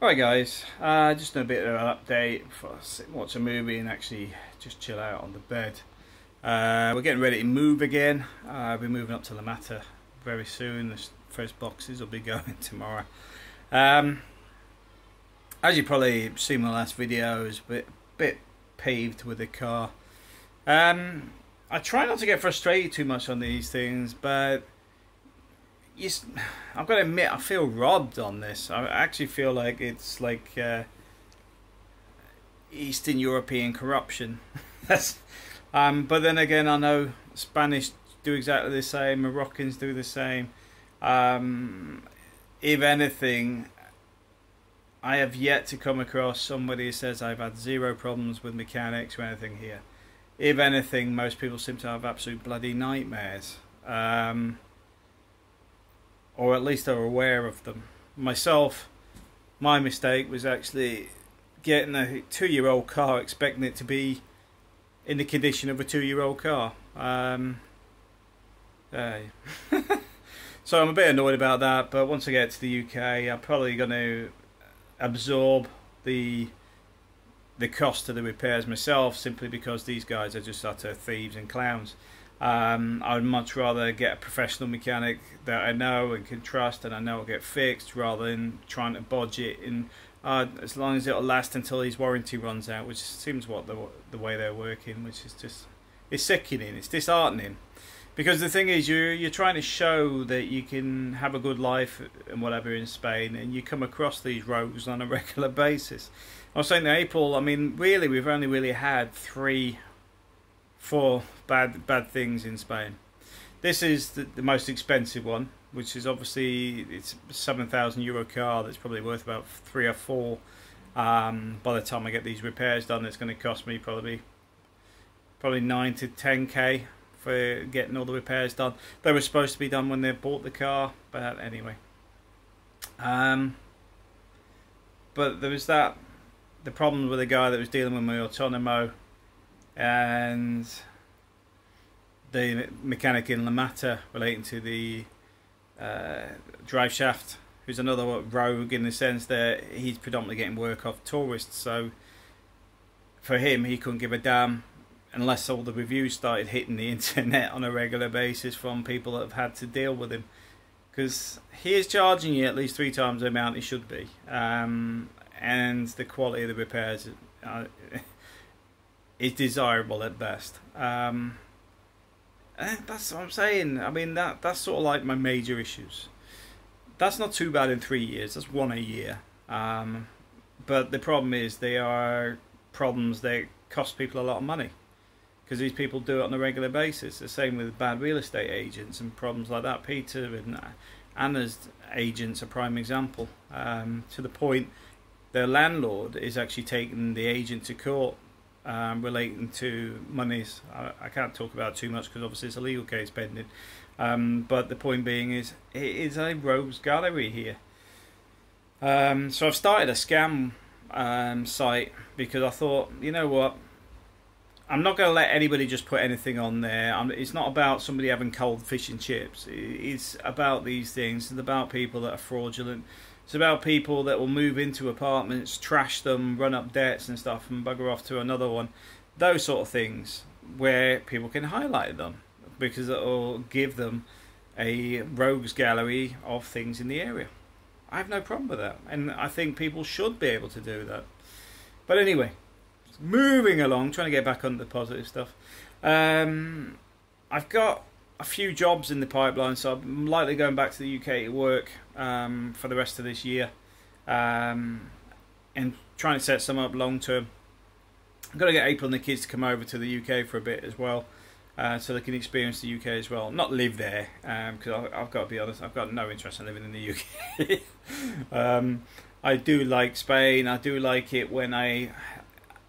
Alright guys, just a bit of an update for watch a movie and actually just chill out on the bed. We're getting ready to move again. We'll be moving up to La Mata very soon. The first boxes will be going tomorrow. As you probably seen my last video, it's a bit paved with the car. I try not to get frustrated too much on these things, but I've got to admit I feel robbed on this. I actually feel like it's like Eastern European corruption. But then again, I know Spanish do exactly the same, Moroccans do the same. If anything, I have yet to come across somebody who says I've had zero problems with mechanics or anything here. If anything, most people seem to have absolute bloody nightmares. Or at least are aware of them. Myself, my mistake was actually getting a 2-year-old car, expecting it to be in the condition of a 2-year-old car. So I'm a bit annoyed about that, but once I get to the UK, I'm probably going to absorb the cost of the repairs myself, simply because these guys are just utter thieves and clowns. I would much rather get a professional mechanic that I know and can trust and I know will get fixed, rather than trying to bodge it in as long as it'll last until his warranty runs out, which seems what the way they're working, which is just, it's sickening, it's disheartening. Because the thing is, you're trying to show that you can have a good life and whatever in Spain, and you come across these rogues on a regular basis. I was saying to April, I mean, really, we've only really had 3-4 bad things in Spain. This is the most expensive one, which is obviously, it's a €7,000 car that's probably worth about 3 or 4. By the time I get these repairs done, it's going to cost me probably 9 to 10k for getting all the repairs done. They were supposed to be done when they bought the car, but anyway. But there was the problem with the guy that was dealing with my Autonomo, and the mechanic in La Mata relating to the drive shaft, who's another rogue in the sense that he's predominantly getting work off tourists. So for him, he couldn't give a damn unless all the reviews started hitting the internet on a regular basis from people that have had to deal with him, because he is charging you at least 3 times the amount he should be, and the quality of the repairs is desirable at best. That's what I'm saying. I mean, that's sort of like my major issues. That's not too bad in 3 years. That's 1 a year. But the problem is, they are problems that cost people a lot of money, because these people do it on a regular basis. The same with bad real estate agents and problems like that. Peter and Anna's agents are a prime example. To the point, their landlord is actually taking the agent to court, relating to monies. I can't talk about it too much because obviously it's a legal case pending. But the point being is, it is a rogues gallery here. So I've started a scam site, because I thought, you know what, I'm not going to let anybody just put anything on there. It's not about somebody having cold fish and chips. It's about these things. It's about people that are fraudulent. It's about people that will move into apartments, trash them, run up debts and stuff, and bugger off to another one. Those sort of things, where people can highlight them, because it will give them a rogues gallery of things in the area. I have no problem with that, and I think people should be able to do that. But anyway, moving along, trying to get back on the positive stuff. I've got a few jobs in the pipeline, so I'm likely going back to the UK to work for the rest of this year, and trying to set some up long term. I've got to get April and the kids to come over to the UK for a bit as well, so they can experience the UK as well. Not live there, because I've got to be honest, I've got no interest in living in the UK. I do like Spain. I do like it when I'm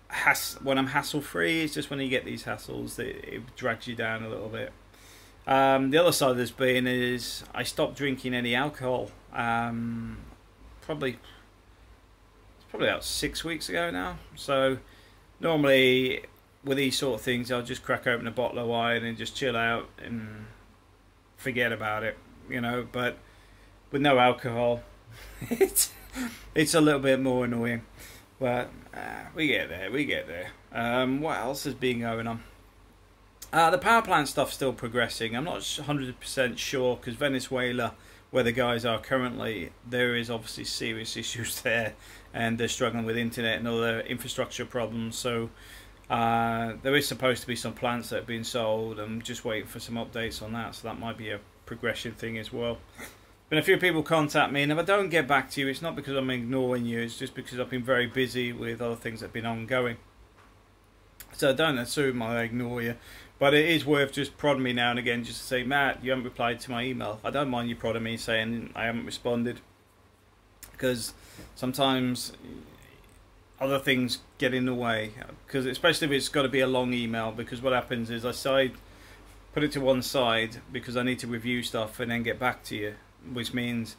hassle free. It's just when you get these hassles that it drags you down a little bit. The other side of this being is, I stopped drinking any alcohol probably about 6 weeks ago now. So normally with these sort of things, I'll just crack open a bottle of wine and just chill out and forget about it, you know. But with no alcohol, it's a little bit more annoying. But we get there, we get there. What else has been going on? The power plant stuff's still progressing. I'm not 100% sure, because Venezuela, where the guys are currently, there is obviously serious issues there, and they're struggling with internet and other infrastructure problems. So there is supposed to be some plants that have been sold. I'm just waiting for some updates on that, so that might be a progression thing as well. Been a few people contact me, and if I don't get back to you, it's not because I'm ignoring you, it's just because I've been very busy with other things that have been ongoing. So don't assume I ignore you, but it is worth just prodding me now and again, just to say, Matt, you haven't replied to my email. I don't mind you prodding me saying I haven't responded, because sometimes other things get in the way, because especially if it's got to be a long email, because what happens is I put it to one side because I need to review stuff and then get back to you, which means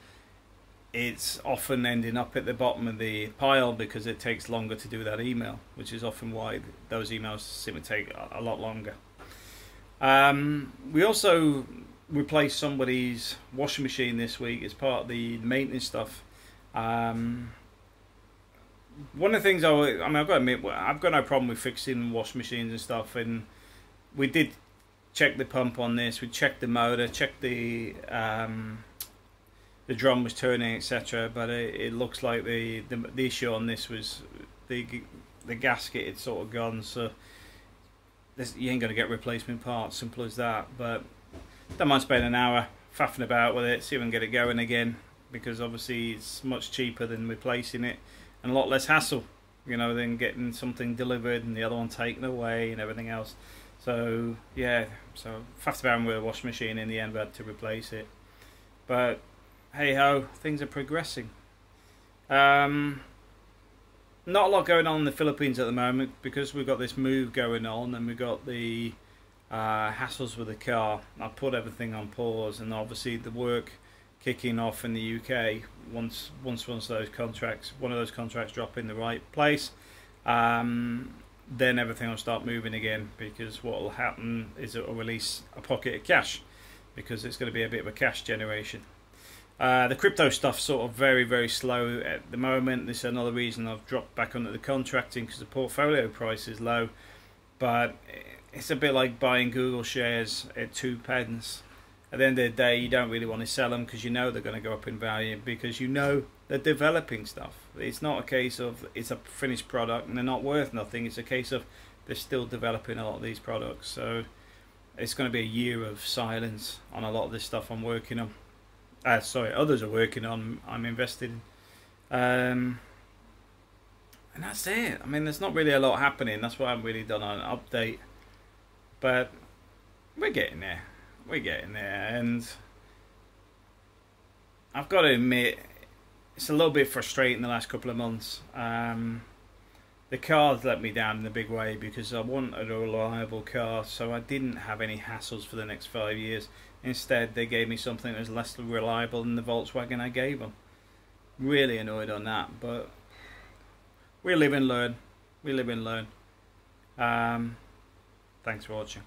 it's often ending up at the bottom of the pile because it takes longer to do that email, which is often why those emails seem to take a lot longer. We also replaced somebody's washing machine this week as part of the maintenance stuff. One of the things I've got to admit, I've got no problem with fixing washing machines and stuff, and we did check the pump on this, we checked the motor, checked the drum was turning, etc. But it looks like the issue on this was the gasket had sort of gone, so you ain't going to get replacement parts, simple as that. But don't mind spending an hour faffing about with it, see if we can get it going again, because obviously it's much cheaper than replacing it and a lot less hassle, than getting something delivered and the other one taken away and everything else. So yeah, so faffed about with a washing machine. In the end we had to replace it, but hey ho, things are progressing. Not a lot going on in the Philippines at the moment, because we've got this move going on and we've got the hassles with the car. I put everything on pause, and obviously the work kicking off in the UK once one of those contracts drop in the right place, then everything will start moving again, because what will happen is it will release a pocket of cash, because it's going to be a bit of a cash generation. The crypto stuff's sort of very, very slow at the moment. This is another reason I've dropped back onto the contracting, because the portfolio price is low. But it's a bit like buying Google shares at 2 pence. At the end of the day, you don't really want to sell them, because you know they're going to go up in value, because you know they're developing stuff. It's not a case of it's a finished product and they're not worth nothing. It's a case of they're still developing a lot of these products. So it's going to be a year of silence on a lot of this stuff I'm working on. Others are working on, I'm invested in. And that's it. I mean, there's not really a lot happening. That's why I haven't really done an update. But we're getting there. We're getting there. And I've got to admit, it's a little bit frustrating the last couple of months. The car's let me down in a big way, because I wanted a reliable car, so I didn't have any hassles for the next 5 years. Instead, they gave me something that was less reliable than the Volkswagen I gave them. Really annoyed on that, but we live and learn. We live and learn. Thanks for watching.